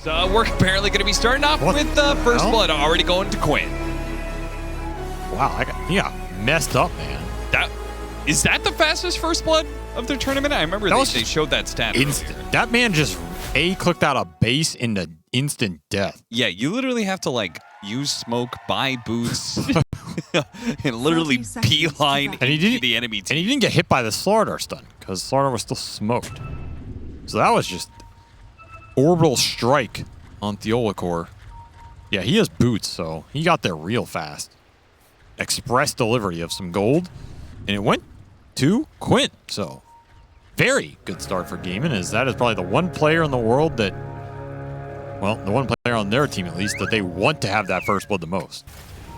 We're apparently going to be starting off with the first blood already going to Quinn. Wow, he got messed up, man. Is that the fastest first blood of the tournament? I remember they showed that stat. Instant. Earlier. That man just clicked out a base into instant death. Yeah, you literally have to like use smoke, buy boots, and literally beeline into the enemy team. And he didn't get hit by the Slardar stun because Slardar was still smoked. So that was just orbital strike on Theolacor. Yeah, he has boots, so he got there real fast. Express delivery of some gold, and it went to Quinn. So very good start for Gaimin, as that is probably the one player in the world that, well, the one player on their team at least, that they want to have that first blood the most.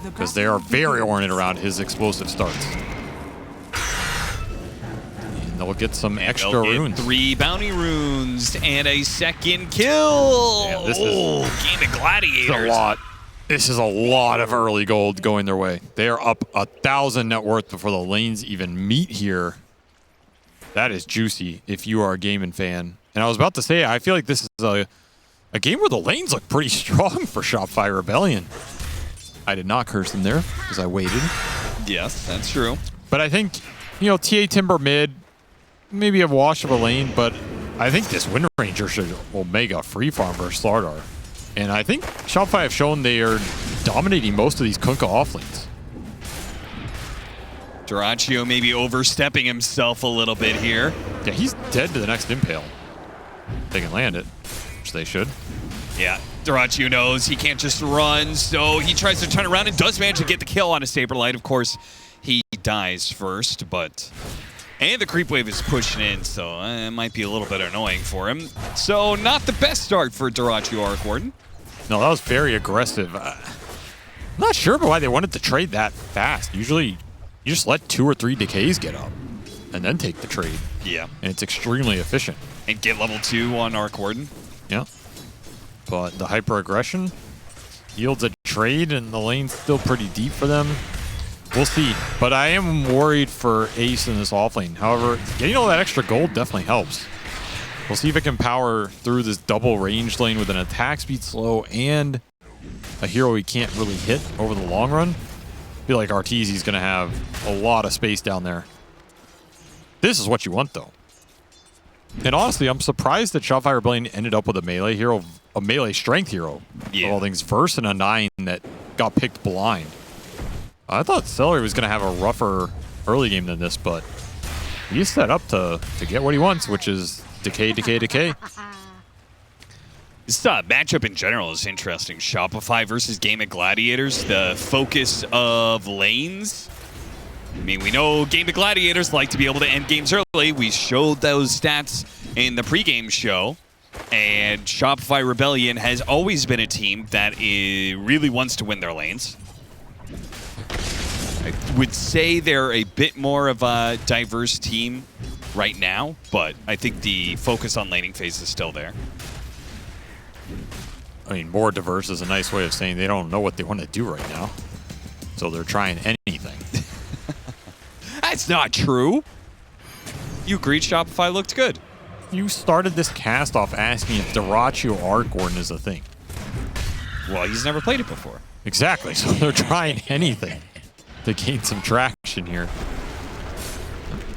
Because they are very oriented around his explosive starts. And they'll get some extra runes. 3 bounty runes and a second kill. Yeah, this Gaimin Gladiators. This is a lot of early gold going their way. They are up 1,000 net worth before the lanes even meet here. That is juicy if you are a Gaimin fan. And I was about to say, I feel like this is a game where the lanes look pretty strong for Shopify Rebellion. I did not curse them there because I waited. Yes, that's true. But I think, you know, TA Timber mid, maybe a wash of a lane, but I think this Wind Ranger should Omega free farm versus Slardar. And I think Shopify have shown they are dominating most of these Kunkka offlanes. Dyrachyo maybe overstepping himself a little bit here. Yeah, he's dead to the next Impale. They can land it, which they should. Yeah, Dyrachyo knows he can't just run, so he tries to turn around and does manage to get the kill on a SaberLight. Of course, he dies first, but... And the creep wave is pushing in, so it might be a little bit annoying for him. So not the best start for Dyrachyo Arc Warden. No, that was very aggressive. I'm not sure why they wanted to trade that fast. Usually, you just let 2 or 3 decays get up and then take the trade. Yeah. And it's extremely efficient. And get level 2 on Arc Warden. Yeah. But the hyper aggression yields a trade, and the lane's still pretty deep for them. We'll see. But I am worried for Ace in this offlane. However, getting all that extra gold definitely helps. We'll see if it can power through this double range lane with an attack speed slow and a hero he can't really hit over the long run. I feel like Arteezy's going to have a lot of space down there. This is what you want, though. And honestly, I'm surprised that Shopify Rebellion ended up with a melee hero, a melee strength hero. Yeah. Of all things, verse and a 9 that got picked blind. I thought Celery was going to have a rougher early game than this, but he's set up to get what he wants, which is decay, decay, decay. This matchup in general is interesting. Shopify versus Gaimin Gladiators, the focus of lanes. I mean, we know Gaimin Gladiators like to be able to end games early. We showed those stats in the pregame show. And Shopify Rebellion has always been a team that really wants to win their lanes. I would say they're a bit more of a diverse team right now, but I think the focus on laning phase is still there. I mean, more diverse is a nice way of saying they don't know what they want to do right now. So they're trying anything. That's not true. You agreed Shopify looked good. You started this cast off asking if Dyrachyo Arc Warden is a thing. Well, he's never played it before. Exactly, so they're trying anything to gain some traction here.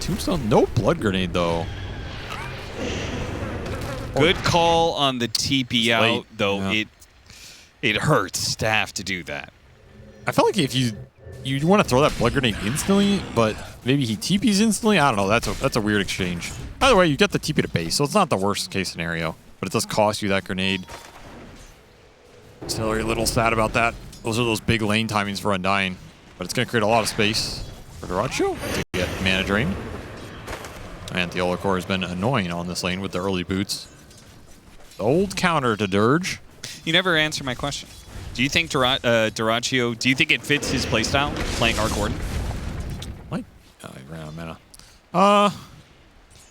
Tombstone, no blood grenade though. Good call on the TP out, though. Yeah. It hurts to have to do that. I felt like if you want to throw that blood grenade instantly, but maybe he TPs instantly. I don't know. That's a weird exchange. Either way, you get the TP to base, so it's not the worst case scenario, but it does cost you that grenade. Still a little sad about that. Those are those big lane timings for Undying, but it's going to create a lot of space for Dyrachyo to get mana drain. And Theolacor has been annoying on this lane with the early boots. The old counter to Dirge. You never answer my question. Do you think Dyrachyo, do you think it fits his playstyle, playing Arc Warden? Like, he ran out of mana.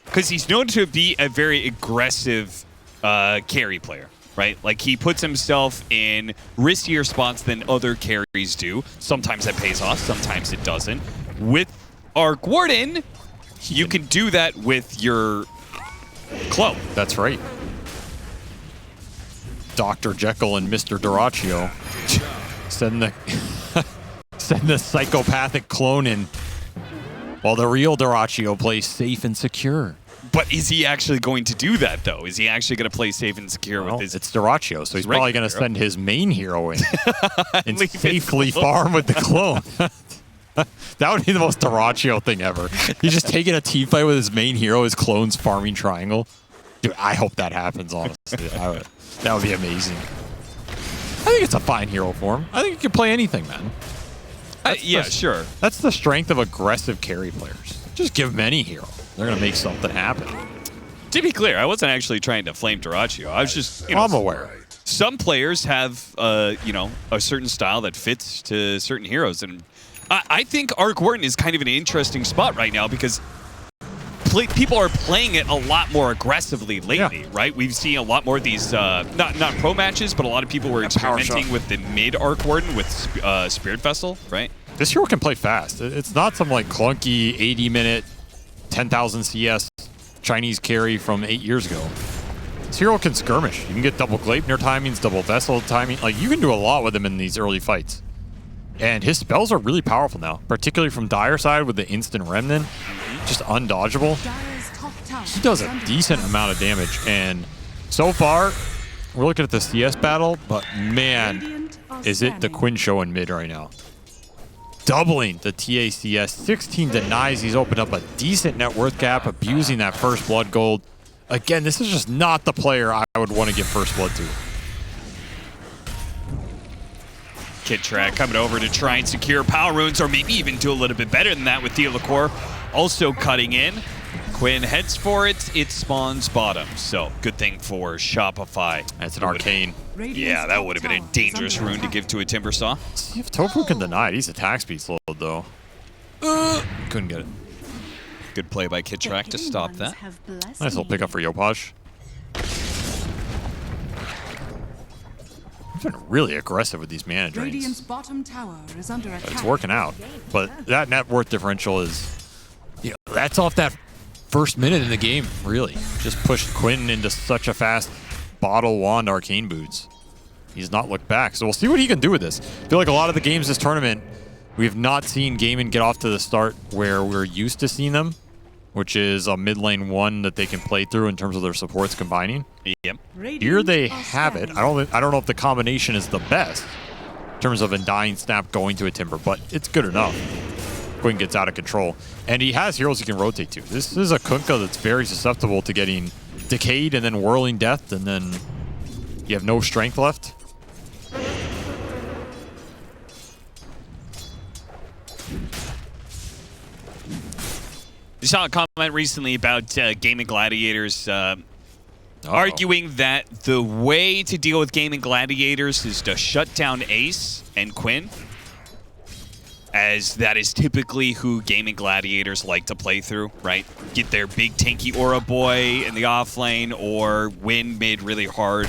Because he's known to be a very aggressive carry player, right? Like, he puts himself in riskier spots than other carries do. Sometimes that pays off, sometimes it doesn't. With Arc Warden, you can do that with your Clo. That's right. Dr. Jekyll and Mr. Dyrachyo. Send the psychopathic clone in while the real Dyrachyo plays safe and secure. But is he actually going to do that, though? Is he actually going to play safe and secure with his... It's Dyrachyo, so he's probably going to send his main hero in and safely farm with the clone. That would be the most Dyrachyo thing ever. He's just taking a team fight with his main hero, his clone's farming triangle. Dude, I hope that happens, honestly. That would be amazing. I think it's a fine hero form. I think you can play anything, man. Sure. That's the strength of aggressive carry players. Just give them any hero. They're going to make something happen. To be clear, I wasn't actually trying to flame Dyrachyo. I was just, I'm aware. Some players have, a certain style that fits to certain heroes. And I think Arc Warden is kind of an interesting spot right now because people are playing it a lot more aggressively lately, right? We've seen a lot more of these, not pro matches, but a lot of people were experimenting with the mid Arc Warden with Spirit Vessel, right? This hero can play fast. It's not some like clunky 80-minute, 10,000 CS Chinese carry from 8 years ago. This hero can skirmish. You can get double Gleipnir timings, double Vessel timing. Like, you can do a lot with him in these early fights. And his spells are really powerful now, particularly from Dire side with the instant Remnant. Just undodgeable. He does a decent amount of damage. And so far, we're looking at the CS battle, but man, is it the Quinn show in mid right now. Doubling the TACS. 16 denies. He's opened up a decent net worth gap, abusing that first blood gold. Again, this is just not the player I would want to give first blood to. KidTrack coming over to try and secure power runes, or maybe even do a little bit better than that with Theolacor also cutting in. Quinn heads for it. It spawns bottom. So good thing for Shopify. That's an arcane. Yeah, that would have been a dangerous rune to give to a Timbersaw. See if Tofu can deny it. He's attack speed slowed though. Couldn't get it. Good play by KidTrack to stop that. Nice little pickup for Yopaj. He's been really aggressive with these mana drains. Bottom tower is under attack. It's working out. But that net worth differential is, that's off that first minute in the game, really. Just pushed Quinn into such a fast bottle wand arcane boots. He's not looked back. So we'll see what he can do with this. I feel like a lot of the games this tournament, we have not seen Gaimin get off to the start where we're used to seeing them, which is a mid lane one that they can play through in terms of their supports combining. Yep. Here they have it. I don't know if the combination is the best in terms of Undying Snap going to a Timber, but it's good enough. Quinn gets out of control. And he has heroes he can rotate to. This is a Kunkka that's very susceptible to getting decayed and then whirling death, and then you have no strength left. I saw a comment recently about Gaimin Gladiators arguing that the way to deal with Gaimin Gladiators is to shut down Ace and Quinn, as that is typically who Gaimin Gladiators like to play through, right? Get their big tanky aura boy in the off lane, or win mid really hard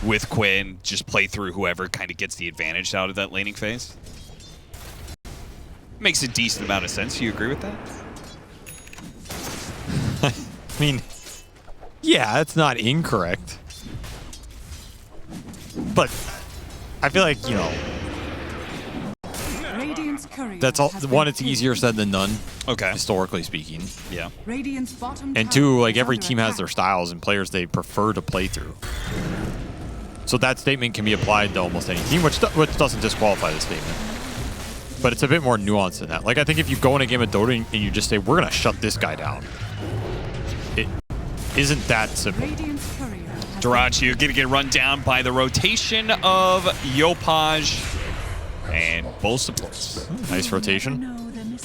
with Quinn, just play through whoever kind of gets the advantage out of that laning phase. Makes a decent amount of sense. Do you agree with that? I mean, yeah, that's not incorrect. But I feel like, that's all. One, it's easier said than done. Okay. Historically speaking. Yeah. And two, like, every team has their styles and players they prefer to play through. So that statement can be applied to almost any team, which doesn't disqualify the statement. But it's a bit more nuanced than that. Like, I think if you go in a game of Dota and you just say, we're going to shut this guy down, it isn't that simple. Dyrachyo going to get run down by the rotation of Yopaj and both supports. Nice rotation.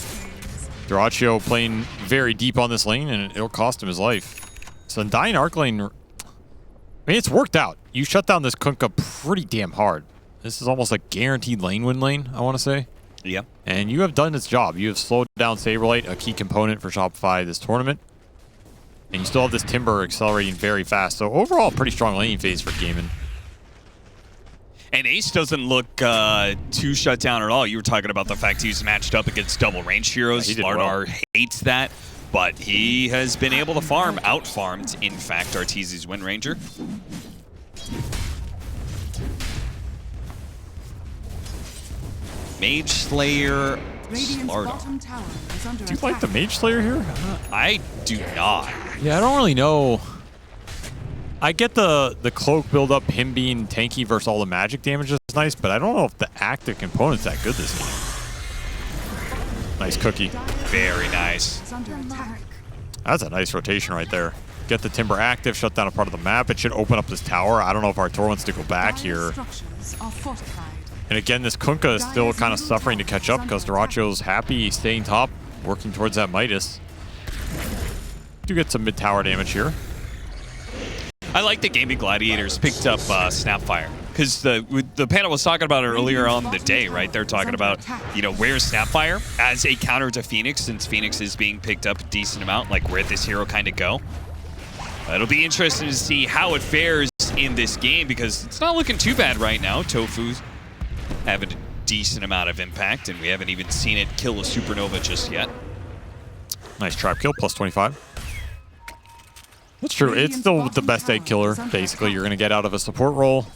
Dyrachyo playing very deep on this lane, and it'll cost him his life. So Undying Arc Lane, I mean, it's worked out. You shut down this Kunkka pretty damn hard. This is almost a guaranteed lane win lane, I want to say. Yeah. And you have done its job. You have slowed down SaberLight, a key component for Shopify this tournament. And you still have this Timber accelerating very fast. So overall, pretty strong laning phase for Gaimin. And Ace doesn't look too shut down at all. You were talking about the fact he's matched up against double range heroes. Yeah, Lardar hates that, but he has been able to farm, out-farmed, in fact, Arteezy's Wind Ranger. Mage Slayer, Radiant's Slardar. bottom tower is under Do you attack. like the Mage Slayer here? I do not. Yeah, I don't really know. I get the cloak build up, him being tanky versus all the magic damage is nice, but I don't know if the active component's that good this game. Nice cookie. Very nice. Is under attack. That's a nice rotation right there. Get the Timber active, shut down a part of the map. It should open up this tower. I don't know if Artur wants to go back Dire's here. structures are fortified. And again, this Kunkka is still kind of suffering to catch up because Duraccio's happy staying top, working towards that Midas. Do get some mid-tower damage here. I like that Gaimin Gladiators picked up Snapfire. Because the panel was talking about it earlier on the day, right? They're talking about, you know, where's Snapfire as a counter to Phoenix, since Phoenix is being picked up a decent amount. Like, where'd this hero kind of go? It'll be interesting to see how it fares in this game, because it's not looking too bad right now. Tofu's having a decent amount of impact, and we haven't even seen it kill a Supernova just yet. Nice trap kill, plus 25. That's true. It's still the best egg killer, basically, you're going to get out of a support role.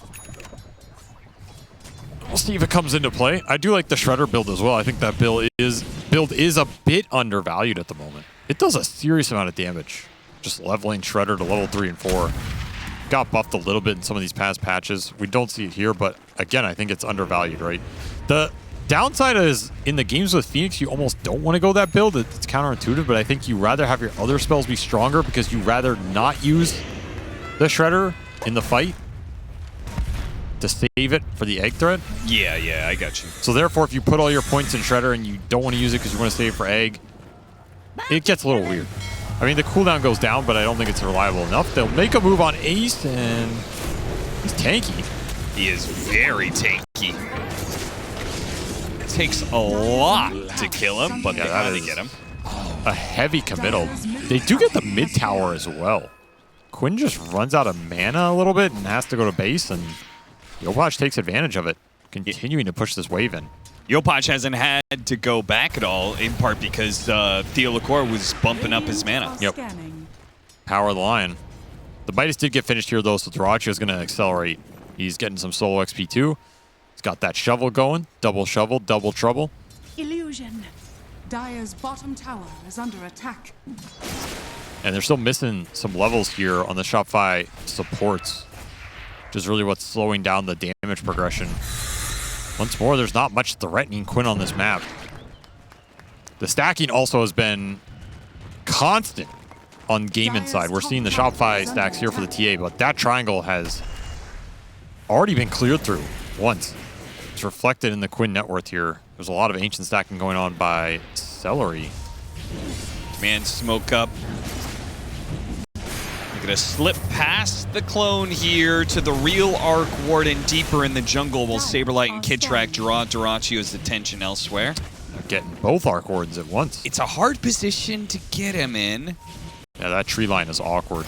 We'll see if it comes into play. I do like the Shredder build as well. I think that build is a bit undervalued at the moment. It does a serious amount of damage. Just leveling Shredder to level 3 and 4. Got buffed a little bit in some of these past patches. We don't see it here, but again, I think it's undervalued, right? The downside is in the games with Phoenix, you almost don't want to go that build. It's counterintuitive, but I think you rather have your other spells be stronger because you rather not use the Shredder in the fight to save it for the egg threat. Yeah, I got you. So therefore, if you put all your points in Shredder and you don't want to use it because you want to save it for egg, it gets a little weird. I mean, the cooldown goes down, but I don't think it's reliable enough. They'll make a move on Ace, and he's tanky. He is very tanky. It takes a lot to kill him, but they finally get him. A heavy committal. They do get the mid tower as well. Quinn just runs out of mana a little bit and has to go to base, and Yopaj takes advantage of it, continuing to push this wave in. Yopaj hasn't had to go back at all, in part because Theo Lacour was bumping up his mana. Yep. Scanning. Power of the Lion. The Midas did get finished here, though, so Duraccio is going to accelerate. He's getting some solo XP, too. He's got that shovel going. Double shovel, double trouble. Illusion. Dire's bottom tower is under attack. And they're still missing some levels here on the Shopify supports, which is really what's slowing down the damage progression. Once more, there's not much threatening Quinn on this map. The stacking also has been constant on Gaimin side. We're seeing the Shopify stacks here for the TA, but that triangle has already been cleared through once. It's reflected in the Quinn net worth here. There's a lot of ancient stacking going on by Celery. Man, smoke up. Gonna slip past the clone here to the real Arc Warden deeper in the jungle, while SaberLight and Kidtrack draw Duraccio's attention elsewhere. They're getting both Arc Wardens at once. It's a hard position to get him in. Yeah, that tree line is awkward.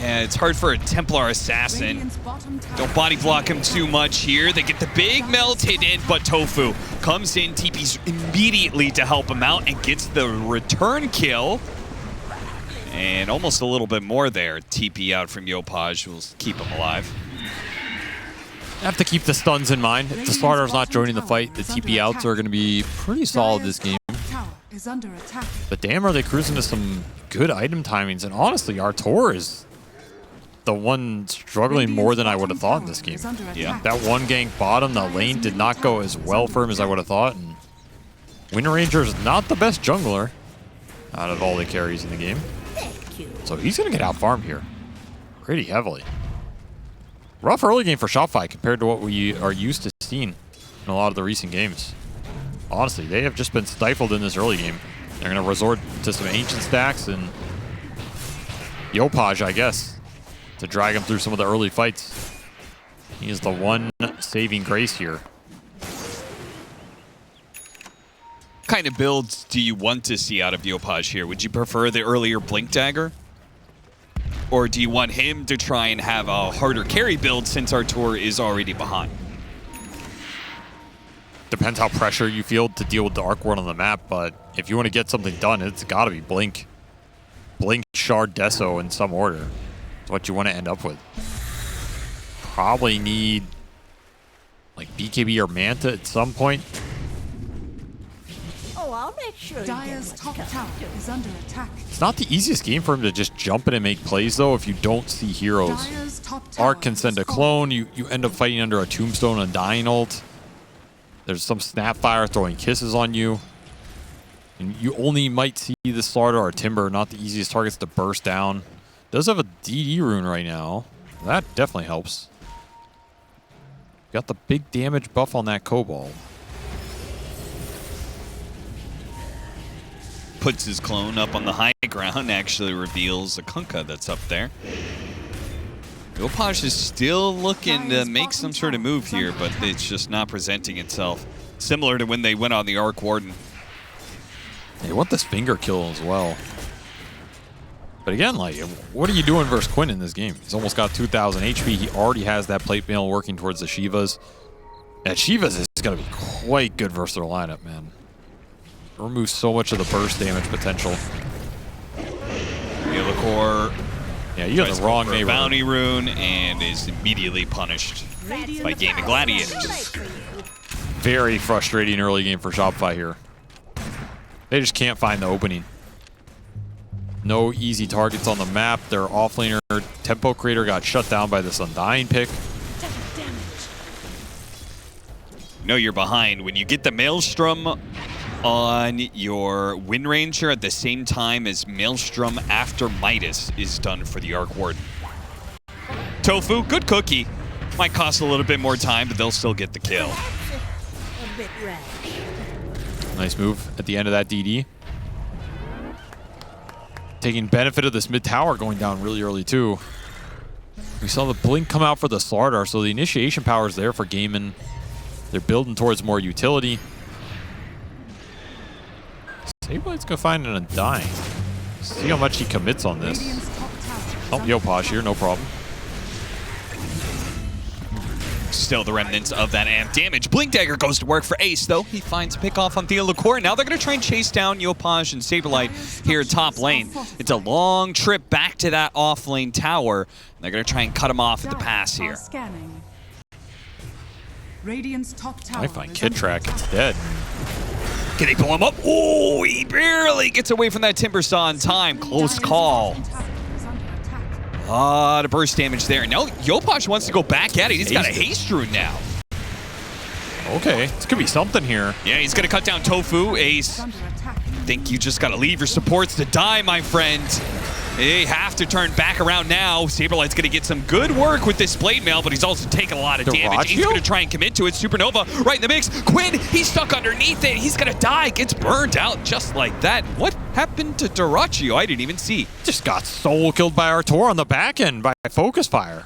Yeah, it's hard for a Templar Assassin. Radiant's bottom tower Don't body block him too much here. They get the big melted in, but Tofu comes in, TP's immediately to help him out and gets the return kill. And almost a little bit more there. TP out from Yopaj will keep him alive. Have to keep the stuns in mind. If the Slardar's not joining the fight, the TP outs are going to be pretty solid this game. tower is under attack. But damn, are they cruising to some good item timings. And honestly, Artur is the one struggling more than I would have thought in this game. Yeah. That one gank bottom, that lane did not go as well for him as I would have thought. And Wind Ranger is not the best jungler out of all the carries in the game. So he's going to get out farmed here pretty heavily. Rough early game for Shopify compared to what we are used to seeing in a lot of the recent games. Honestly, they have just been stifled in this early game. They're going to resort to some ancient stacks and Yopaj, I guess, to drag him through some of the early fights. He is the one saving grace here. What kind of builds do you want to see out of Yopaj here? Would you prefer the earlier Blink Dagger? Or do you want him to try and have a harder carry build since Artur is already behind? Depends how pressure you feel to deal with the Arc Ward on the map, but if you want to get something done, it's got to be Blink. Blink, Shard, Deso in some order. It's what you want to end up with. Probably need like BKB or Manta at some point. Oh, I'll make sure you get Dire's what's top coming. tower is under attack. It's not the easiest game for him to just jump in and make plays, though, if you don't see heroes. Dire's top tower Arc can send a has fallen. clone. You end up fighting under a tombstone and dying ult. There's some Snapfire throwing kisses on you. And you only might see the Slardar or Timber, not the easiest targets to burst down. Does have a DD rune right now. That definitely helps. Got the big damage buff on that Cobalt. Puts his clone up on the high ground, actually reveals a Kunkka that's up there. Yopaj is still looking to make some sort of move here, but it's just not presenting itself. Similar to when they went on the Arc Warden. They want this finger kill as well. But again, like, what are you doing versus Quinn in this game? He's almost got 2,000 HP. He already has that plate mail working towards the Shivas. And Shivas is going to be quite good versus their lineup, man. Removes so much of the burst damage potential. Yellowcore Yeah, you got the wrong neighborhood. bounty rune and is immediately punished by Gaimin Gladiators. Very frustrating early game for Shopify here. They just can't find the opening. No easy targets on the map. Their offlaner tempo creator got shut down by this Undying pick. No, you're behind. When you get the Maelstrom on your Wind Ranger at the same time as Maelstrom after Midas is done for the Arc Warden. Tofu, good cookie. Might cost a little bit more time, but they'll still get the kill. A bit rash. Nice move at the end of that DD. Taking benefit of this mid tower going down really early too. We saw the blink come out for the Slardar, so the initiation power is there for Gaimin. They're building towards more utility. SaberLight's gonna find an Undying. See how much he commits on this. Radiant's top tower is Oh, under Yopaj here, no problem. Still the remnants of that amp damage. Blink Dagger goes to work for Ace, though. He finds a pick off on Theolocore. Now they're going to try and chase down Yopaj and SaberLight here at top lane. It's a long trip back to that off lane tower. They're going to try and cut him off at the pass Dire are here. Scanning. Radiant's top tower I find is Kid under Track attack. instead. Can they pull him up? Oh, he barely gets away from that Timber Saw in time. Close call. Dire's bottom tower is under attack. A lot of burst damage there. No, Yopaj wants to go back at it. He's got a haste rune now. Okay, this could be something here. Yeah, he's going to cut down Tofu. Ace, Under attack. think you just got to leave your supports to die, my friend. They have to turn back around now. SaberLight's going to get some good work with this blade mail, but he's also taking a lot of damage. He's going to try and commit to it. Supernova right in the mix. Quinn, he's stuck underneath it. He's going to die. Gets burned out just like that. What happened to Dyrachyo? I didn't even see. Just got soul killed by Artur on the back end by focus fire.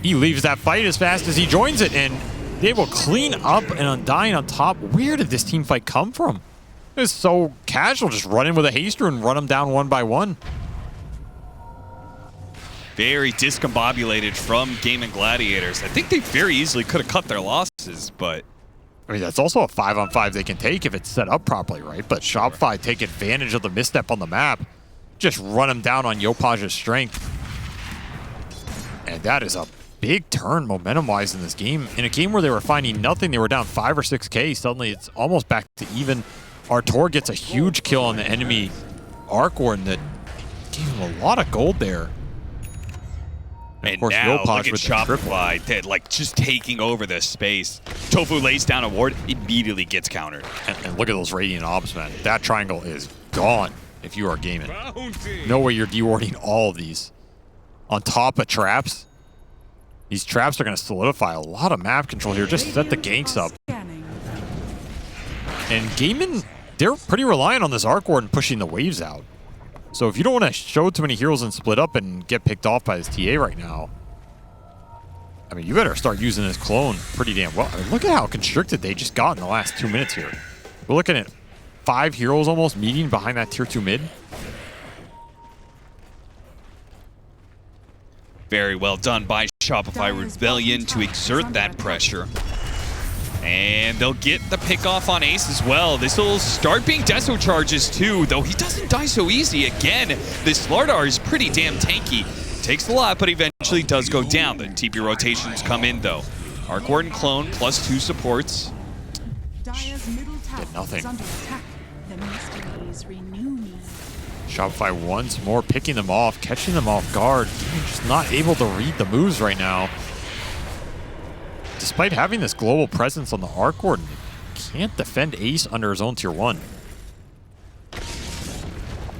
He leaves that fight as fast as he joins it, and they will clean up and Undying on top. Where did this team fight come from? It was so casual, just run in with a haste rune and run them down one by one. Very discombobulated from Gaimin Gladiators. I think they very easily could have cut their losses, but I mean, that's also a 5-on-5 they can take if it's set up properly, right? But Shopify take advantage of the misstep on the map. Just run him down on Yopaj's strength. And that is a big turn momentum-wise in this game. In a game where they were finding nothing, they were down 5 or 6K. Suddenly, it's almost back to even. Artur gets a huge kill on the enemy Arc Warden that gave him a lot of gold there. And of course, now Yopaj look at with the triple. Shopify, they're like just taking over this space. Tofu lays down a ward, immediately gets countered. And look at those Radiant Ops, man. That triangle is gone if you are gaming. No way you're dewarding all of these. On top of traps. These traps are going to solidify a lot of map control here. Just set the ganks up. Scanning. And Gaimin, they're pretty reliant on this Arc Warden pushing the waves out. So if you don't want to show too many heroes and split up and get picked off by this TA right now, I mean, you better start using this clone pretty damn well. I mean, look at how constricted they just got in the last 2 minutes here. We're looking at 5 heroes almost meeting behind that tier 2 mid. Very well done by Shopify Rebellion to exert that pressure. And they'll get the pick off on Ace as well. This will start being Deso charges too, though he doesn't die so easy. Again, this Slardar is pretty damn tanky. Takes a lot, but eventually does go down. The TP rotations come in though. Arc Warden clone plus 2 supports. Dire's middle tower tower nothing. is under attack. The mysteries renew me. Shopify once more picking them off, catching them off guard. Just not able to read the moves right now. Despite having this global presence on the Arc Warden, can't defend Ace under his own tier 1.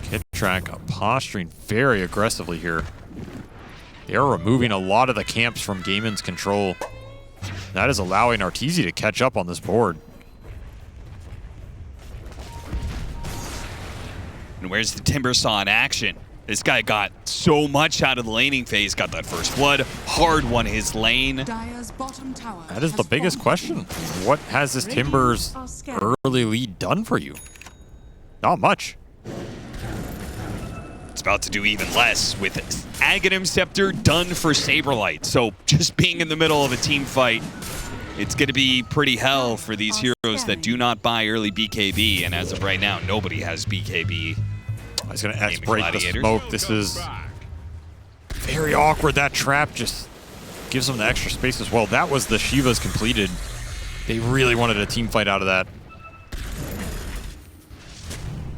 Kittrack posturing very aggressively here. They are removing a lot of the camps from Gaimin's control. That is allowing Arteezy to catch up on this board. And where's the Timbersaw in action? This guy got so much out of the laning phase. Got that first blood. Hard won his lane. Dire's bottom tower That is the has biggest fallen. question. What has this Timbers are scattered. early lead done for you? Not much. It's about to do even less with Aghanim Scepter done for SaberLight. So just being in the middle of a team fight, it's going to be pretty hell for these heroes that do not buy early BKB. And as of right now, nobody has BKB. He's going to Gaimin S-break the Gladiators. smoke. This is very awkward. That trap just gives them the extra space as well. That was the Shivas completed. They really wanted a team fight out of that.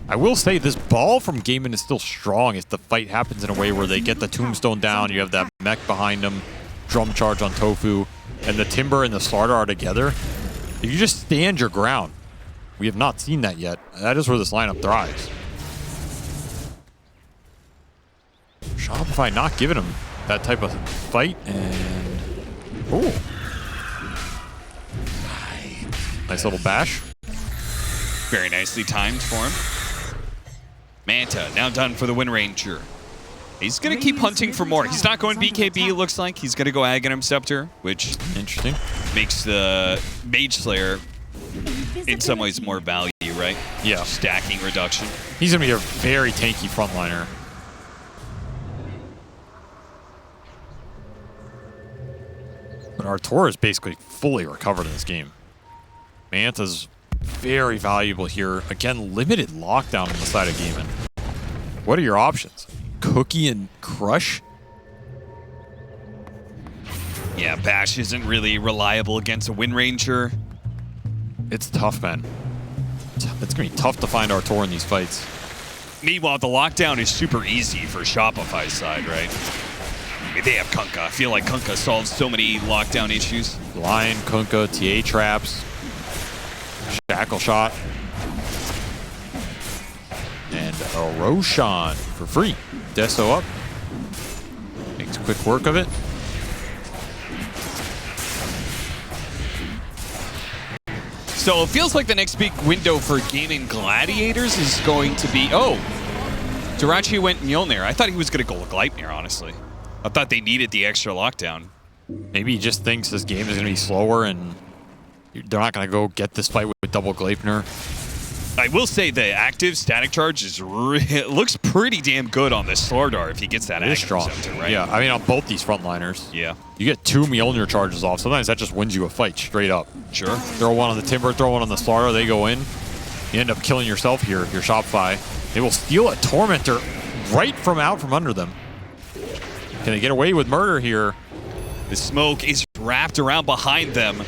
I will say this ball from Gaimin is still strong if the fight happens in a way where they get the tombstone down, you have that mech behind them, drum charge on Tofu, and the Timber and the Slardar are together. If you just stand your ground, we have not seen that yet. That is where this lineup thrives. Shopify not giving him that type of fight, and ooh, nice little bash. Very nicely timed for him. Manta now done for the Wind Ranger. He's going to keep hunting for more. He's not going BKB, it looks like. He's going to go Aghanim Scepter, which Interesting. makes the Mage Slayer in some ways more value, right? Yeah. Stacking reduction. He's going to be a very tanky frontliner. But Artur is basically fully recovered in this game. Manta's very valuable here. Again, limited lockdown on the side of Gaimin. What are your options? Cookie and Crush? Yeah, Bash isn't really reliable against a Wind Ranger. It's tough, man. It's going to be tough to find Artur in these fights. Meanwhile, the lockdown is super easy for Shopify's side, right? I mean, they have Kunkka. I feel like Kunkka solves so many lockdown issues. Lion, Kunkka, TA traps, Shackle Shot, and a Roshan for free. Deso up. Makes quick work of it. So it feels like the next big window for Gaimin Gladiators is going to be... Oh, Jirachi went Mjolnir. I thought he was going to go Gleipnir, honestly. I thought they needed the extra lockdown. Maybe he just thinks this game is going to be slower and they're not going to go get this fight with double Gleipnir. I will say the active static charge is it looks pretty damn good on this Slardar if he gets that It is active strong. scepter, right? Yeah, I mean on both these frontliners. Yeah, You get 2 Mjolnir charges off. Sometimes that just wins you a fight straight up. sure. Throw one on the Timber, throw one on the Slardar, they go in. You end up killing yourself here if you're Shopify. They will steal a Tormentor right from out from under them. Can they get away with murder here? The smoke is wrapped around behind them.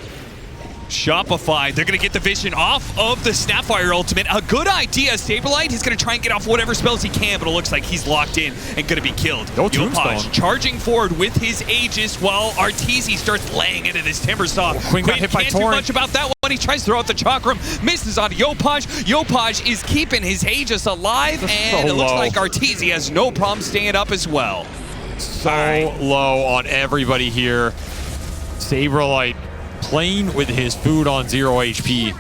Shopify, they're going to get the vision off of the Snapfire ultimate. A good idea. SaberLight, he's going to try and get off whatever spells he can, but it looks like he's locked in and going to be killed. No Tombstone. Yopaj charging forward with his Aegis while Arteezy starts laying into this Timbersaw. Quinn got hit by can't do Torrent. much about that one. He tries to throw out the Chakram, misses on Yopaj. Yopaj is keeping his Aegis alive, and it looks low. like Arteezy has no problem staying up as well. So low on everybody here. SaberLight playing with his food on 0 HP.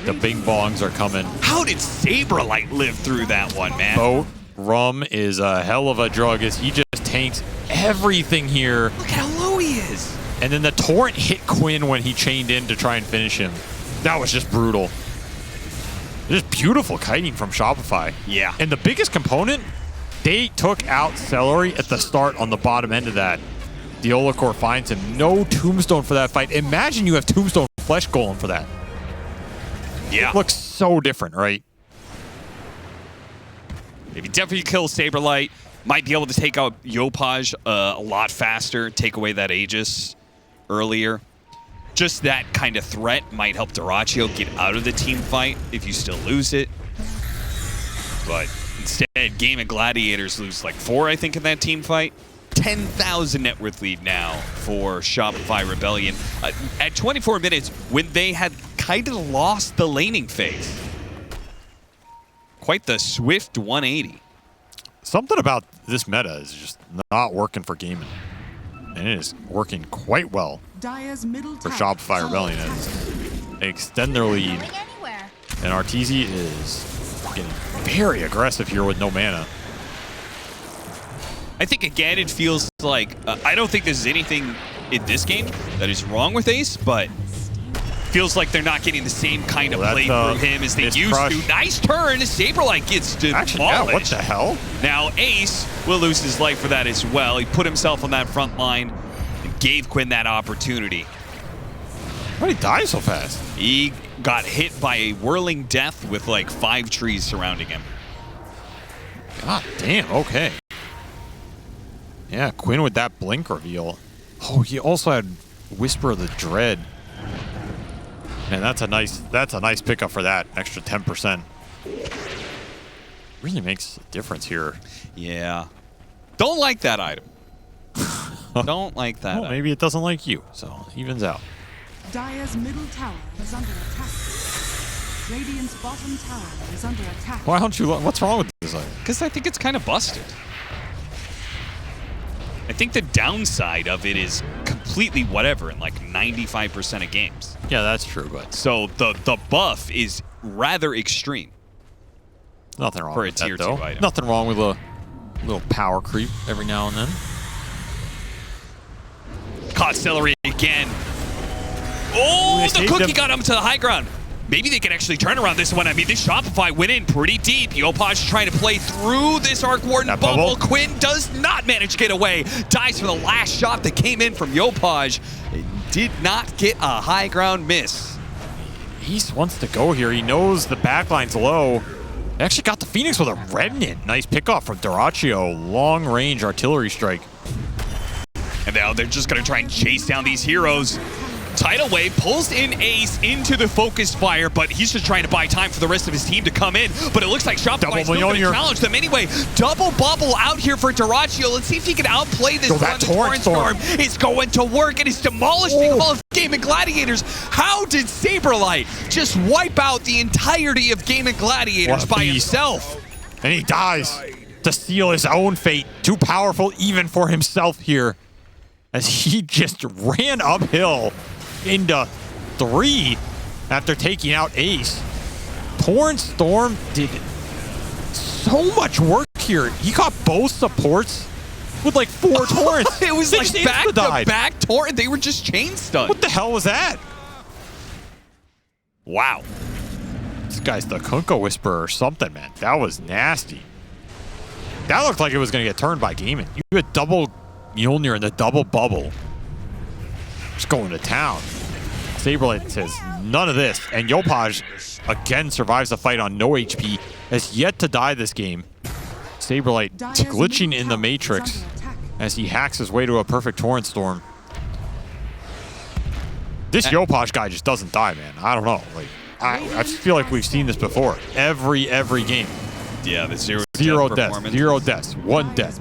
The bing bongs are coming. How did SaberLight live through that one, man? Boat rum is a hell of a drug as he just tanks everything here. Look at how low he is. And then the torrent hit Quinn when he chained in to try and finish him. That was just brutal. Just beautiful kiting from Shopify. Yeah. And the biggest component, they took out Celery at the start on the bottom end of that. The Olacor finds him. No Tombstone for that fight. Imagine you have Tombstone Flesh Golem for that. Yeah. Looks so different, right? If he definitely kills SaberLight, might be able to take out Yopaj a lot faster, take away that Aegis earlier. just that kind of threat might help Dyrachyo get out of the team fight if you still lose it. But instead, Gaimin Gladiators lose like 4, I think, in that team fight. 10,000 net worth lead now for Shopify Rebellion at 24 minutes when they had kind of lost the laning phase. Quite the swift 180. Something about this meta is just not working for Gaimin. And it is working quite well Dire's middle for tower Shopify Rebellion as they extend their lead. And Arteezy is getting very aggressive here with no mana. I think, again, it feels like, I don't think there's anything in this game that is wrong with Ace, but feels like they're not getting the same kind of play from him as they used to. Nice turn. SaberLight gets demolished. Actually, yeah, what the hell? Now, Ace will lose his life for that as well. He put himself on that front line and gave Quinn that opportunity. Why did he die so fast? He got hit by a whirling death with like 5 trees surrounding him. God damn, okay. Yeah, Quinn with that blink reveal. Oh, he also had Whisper of the Dread. And that's a nice pickup for that extra 10%. Really makes a difference here. Yeah. Don't like that item. Don't like that. Well, maybe it doesn't like you, so it evens out. Dire's middle tower is under attack. Radiant's bottom tower is under attack. Why don't you? What's wrong with this item? Because I think it's kind of busted. I think the downside of it is completely whatever in like 95% of games. Yeah, that's true, but so the buff is rather extreme. Nothing wrong for with a tier that, though. 2 item. Nothing wrong with a little power creep every now and then. Caught Celery again. Oh, the cookie got him to the high ground. Maybe they can actually turn around this one. I mean, this Shopify went in pretty deep. Yopaj trying to play through this Arc Warden bubble. Quinn does not manage to get away. Dies for the last shot that came in from Yopaj. It did not get a high ground miss. East wants to go here. He knows the backline's low. They actually got the Phoenix with a Remnant. Nice pickoff from Dyrachyo. Long range artillery strike. And now they're just going to try and chase down these heroes. Tidal Wave pulls in Ace into the focus fire, but he's just trying to buy time for the rest of his team to come in. But it looks like Shopify's still going to challenge them anyway. Double bubble out here for Dyrachyo. Let's see if he can outplay this one. The Torrent Storm is going to work, and it's demolishing all of Gaimin Gladiators. How did SaberLight just wipe out the entirety of Gaimin Gladiators by himself? And he dies to seal his own fate. Too powerful even for himself here, as he just ran uphill into 3 after taking out Ace. Torrent Storm did so much work here. He caught both supports with like 4 torrents. It was like back-to-back torrent. They were just chain stunned. What the hell was that? Wow. This guy's the Kunkka Whisperer or something, man. That was nasty. That looked like it was going to get turned by Gaimin. You had double Mjolnir in the double bubble. Just going to town. SaberLight says none of this. And Yopaj again survives the fight on no HP. Has yet to die this game. SaberLight glitching in the Matrix as he hacks his way to a perfect Torrent Storm. This Yopaj guy just doesn't die, man. I don't know. Like I feel like we've seen this before. Every game. Yeah, the zero deaths. 0 deaths. 1 death.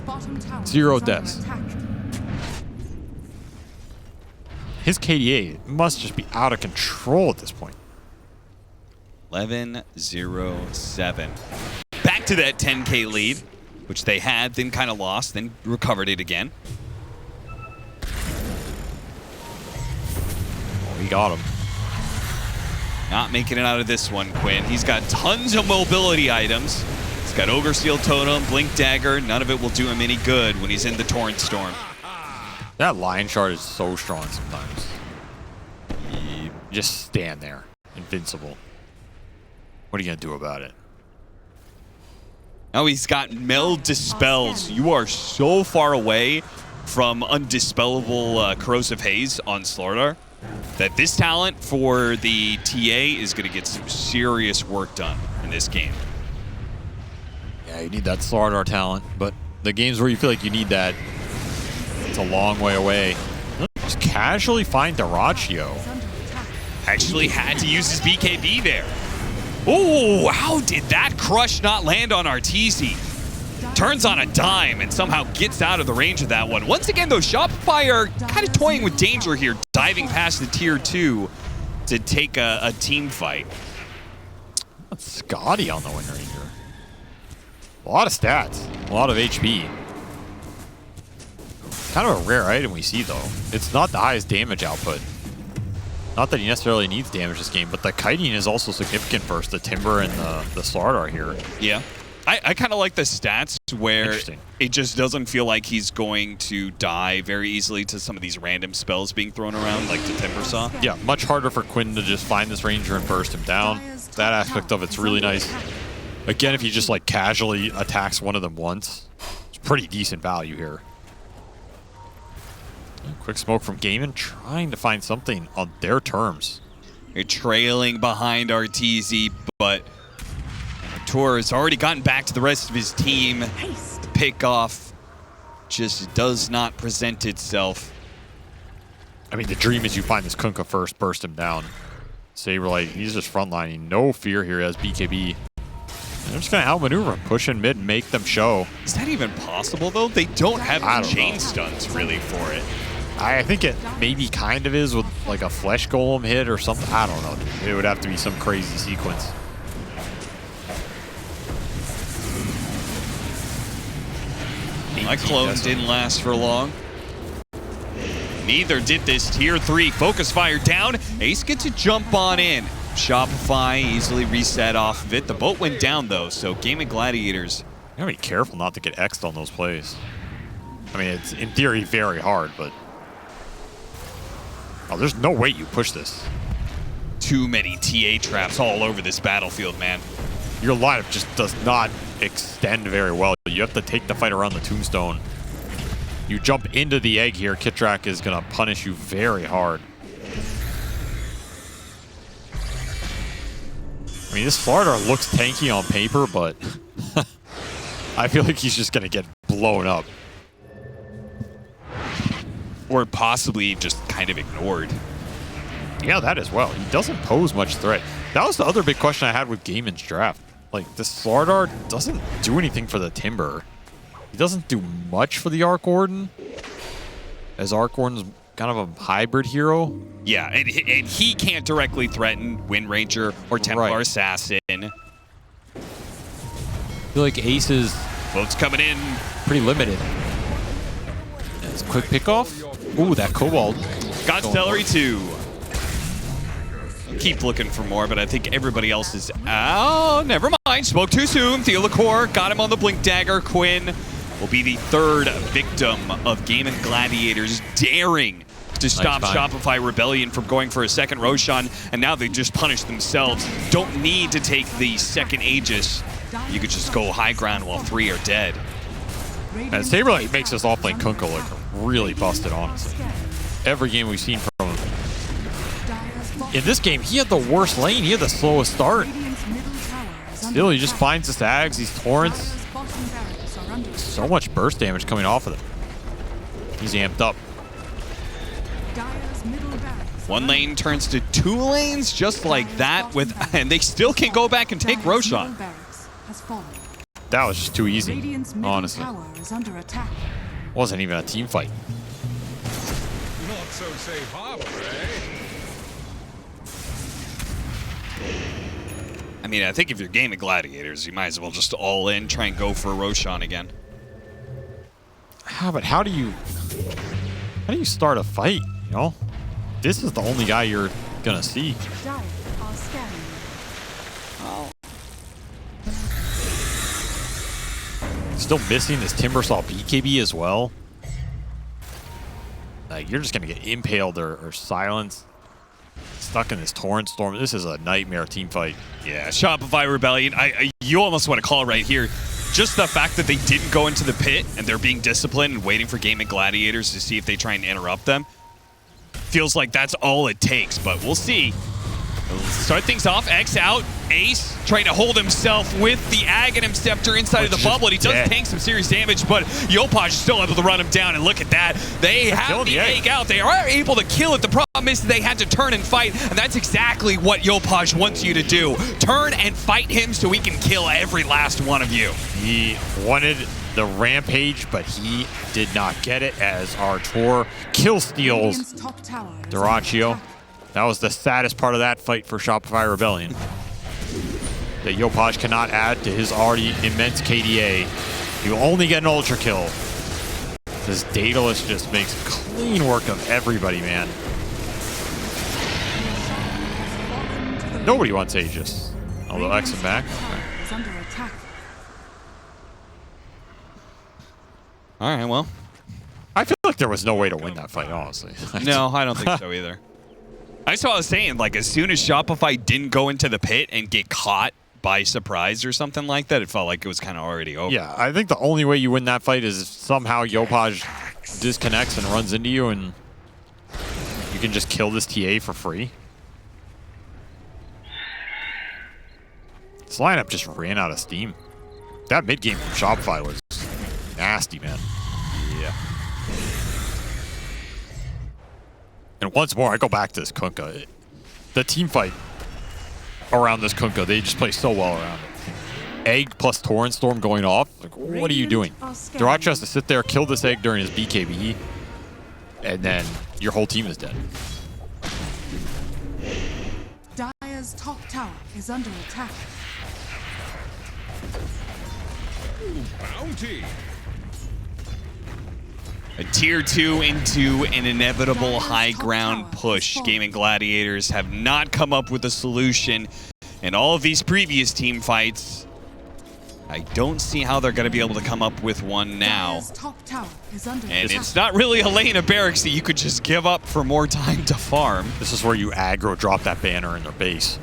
0 deaths. His KDA must just be out of control at this point. 11-0-7. Back to that 10K lead, which they had, then kind of lost, then recovered it again. Oh, he got him. Not making it out of this one, Quinn. He's got tons of mobility items. He's got Ogre Steel Totem, Blink Dagger. None of it will do him any good when he's in the Torrent Storm. That Lion Shard is so strong sometimes. You just stand there, invincible. What are you going to do about it? Oh, he's got Meld Dispels. You are so far away from Undispellable Corrosive Haze on Slardar that this talent for the TA is going to get some serious work done in this game. Yeah, you need that Slardar talent, but the games where you feel like you need that, it's a long way away. Just casually find Dyrachyo. Actually had to use his BKB there. Oh, how did that crush not land on Arteezy? Turns on a dime and somehow gets out of the range of that one. Once again, though, Shopify are kind of toying with danger here, diving past the tier 2 to take a team fight. Scotty on the Wind Ranger. A lot of stats, a lot of HP. Kind of a rare item we see, though. It's not the highest damage output. Not that he necessarily needs damage this game, but the kiting is also significant versus the Timber and the Slardar here. Yeah. I kind of like the stats where it just doesn't feel like he's going to die very easily to some of these random spells being thrown around, like the Timber Saw. Yeah, much harder for Quinn to just find this Ranger and burst him down. That aspect of it's really nice. Again, if he just like casually attacks one of them once, it's pretty decent value here. Quick smoke from Gaimin, trying to find something on their terms. They're trailing behind Arteezy, but Tour has already gotten back to the rest of his team. The pick-off just does not present itself. I mean, the dream is you find this Kunkka first, burst him down. SaberLight, he's just frontlining. No fear here as BKB. And they're just going to outmaneuver him, push in mid, make them show. Is that even possible, though? They don't have the chain stuns, really, for it. I think it maybe kind of is with like a Flesh Golem hit or something. I don't know. It would have to be some crazy sequence. My clone didn't last for long. Neither did this tier 3. Focus fire down. Ace gets a jump on in. Shopify easily reset off of it. The boat went down, though, so Gaimin Gladiators. You gotta be careful not to get X'd on those plays. I mean, it's in theory very hard, but... Oh, there's no way you push this. Too many TA traps all over this battlefield, man. Your lineup just does not extend very well. You have to take the fight around the tombstone. You jump into the egg here, Kitrak is going to punish you very hard. I mean, this Slardar looks tanky on paper, but I feel like he's just going to get blown up. Or possibly just kind of ignored. Yeah, that as well. He doesn't pose much threat. That was the other big question I had with Gaimin's draft. Like, this Slardar doesn't do anything for the Timber. He doesn't do much for the Arc Warden, as Arc Warden's kind of a hybrid hero. Yeah, and he can't directly threaten Wind Ranger or Templar Assassin. I feel like Ace is boats coming in. Pretty limited. That's a quick pickoff. Ooh, that Cobalt. Got Celery too. Keep looking for more, but I think everybody else is... Oh, never mind. Spoke too soon. Theolacor got him on the Blink Dagger. Quinn will be the third victim of Gaimin Gladiators daring to stop Shopify Rebellion from going for a second Roshan, and now they just punish themselves. Don't need to take the second Aegis. You could just go high ground while 3 are dead. And SaberLight makes this off-lane Kunkka look really busted, honestly. Every game we've seen from him. In this game, he had the worst lane. He had the slowest start. Still, he just finds the Stags, these Torrents. So much burst damage coming off of them. He's amped up. One lane turns to 2 lanes just like that, and they still can go back and take Roshan. That was just too easy, honestly. Wasn't even a team fight. Not so safe harbor, eh? I mean, I think if you're Gaimin Gladiators, you might as well just all in, try and go for Roshan again. But how do you start a fight, you know? This is the only guy you're gonna see. Still missing this Timbersaw BKB as well. You're just gonna get impaled or silenced. Stuck in this Torrent Storm. This is a nightmare team fight. Yeah, Shopify Rebellion. You almost want to call it right here. Just the fact that they didn't go into the pit and they're being disciplined and waiting for Gaimin Gladiators to see if they try and interrupt them. Feels like that's all it takes, but we'll see. Start things off, X out, Ace trying to hold himself with the Aghanim Scepter inside of the bubble, and he does tank some serious damage, but Yopaj is still able to run him down, and look at that. They have the egg out. They are able to kill it. The problem is they had to turn and fight, and that's exactly what Yopaj wants you to do. Turn and fight him so he can kill every last one of you. He wanted the rampage, but he did not get it as Artur kill steals Dyrachyo. That was the saddest part of that fight for Shopify Rebellion. That Yopaj cannot add to his already immense KDA. He will only get an ultra kill. This Daedalus just makes clean work of everybody, man. Nobody wants Aegis. Although X him back. All right, well. I feel like there was no way to win that fight, honestly. No, I don't think so either. That's what I was saying. Like, as soon as Shopify didn't go into the pit and get caught by surprise or something like that, it felt like it was kind of already over. Yeah, I think the only way you win that fight is if somehow Yopaj disconnects and runs into you and you can just kill this TA for free. This lineup just ran out of steam. That mid game from Shopify was nasty, man. Yeah. And once more, I go back to this Kunkka. The team fight around this Kunkka, they just play so well around it. Egg plus Torrent Storm going off. Like, what are you doing? Dyrachyo has to sit there, kill this egg during his BKB, and then your whole team is dead. Dire's top tower is under attack. Ooh, bounty. A tier 2 into an inevitable high ground push. Gaimin Gladiators have not come up with a solution in all of these previous team fights. I don't see how they're going to be able to come up with one now. And it's not really a lane of barracks that you could just give up for more time to farm. This is where you aggro drop that banner in their base.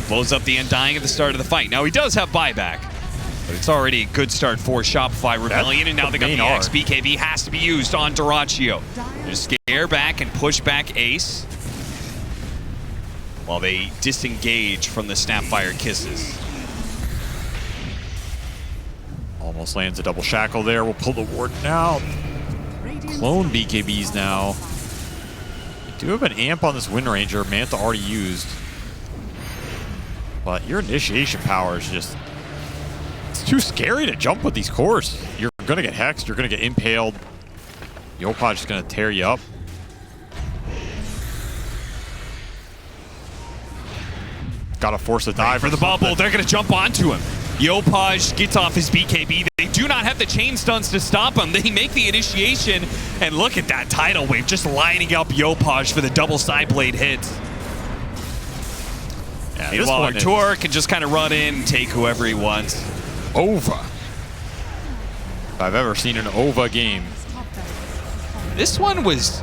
Blows up the Undying at the start of the fight. Now he does have buyback, but it's already a good start for Shopify Rebellion, and now they got the X. BKB has to be used on Dyrachyo. Just scare back and push back Ace while they disengage from the Snapfire Kisses. Almost lands a double shackle there. We'll pull the ward now. Clone BKBs now. They do have an amp on this Wind Ranger. Manta already used. But your initiation power is just... It's too scary to jump with these cores. You're going to get hexed. You're going to get impaled. Yopaj is going to tear you up. Got to force a dive for the bubble. They're going to jump onto him. Yopaj gets off his BKB. They do not have the chain stuns to stop him. They make the initiation, and look at that tidal wave just lining up Yopaj for the double side blade hits. Yeah, meanwhile, Artur can just kind of run in and take whoever he wants. Ova. If I've ever seen an Ova game. This one was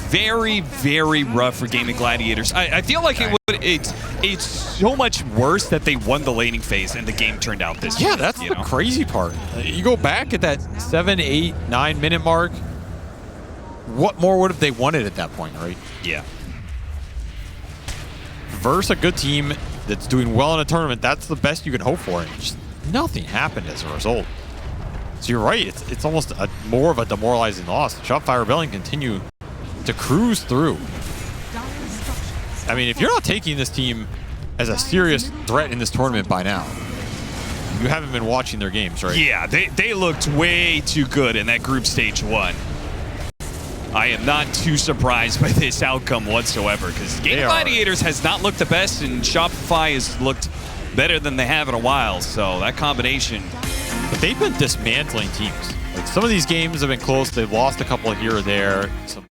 very, very rough for Gaimin Gladiators. I feel like it's so much worse that they won the laning phase and the game turned out this way. Yeah, that's the crazy part. You go back at that 7, 8, 9 minute mark. What more would have they wanted at that point, right? Yeah. Versus a good team that's doing well in a tournament, that's the best you can hope for. And just nothing happened as a result. So you're right, it's almost more of a demoralizing loss. Shopify Rebellion continue to cruise through. I mean, if you're not taking this team as a serious threat in this tournament by now, you haven't been watching their games, right? Yeah, they looked way too good in that group stage 1. I am not too surprised by this outcome whatsoever, because Gaimin Gladiators has not looked the best, and Shopify has looked better than they have in a while, so that combination. But they've been dismantling teams. Like, some of these games have been close. They've lost a couple here or there. Some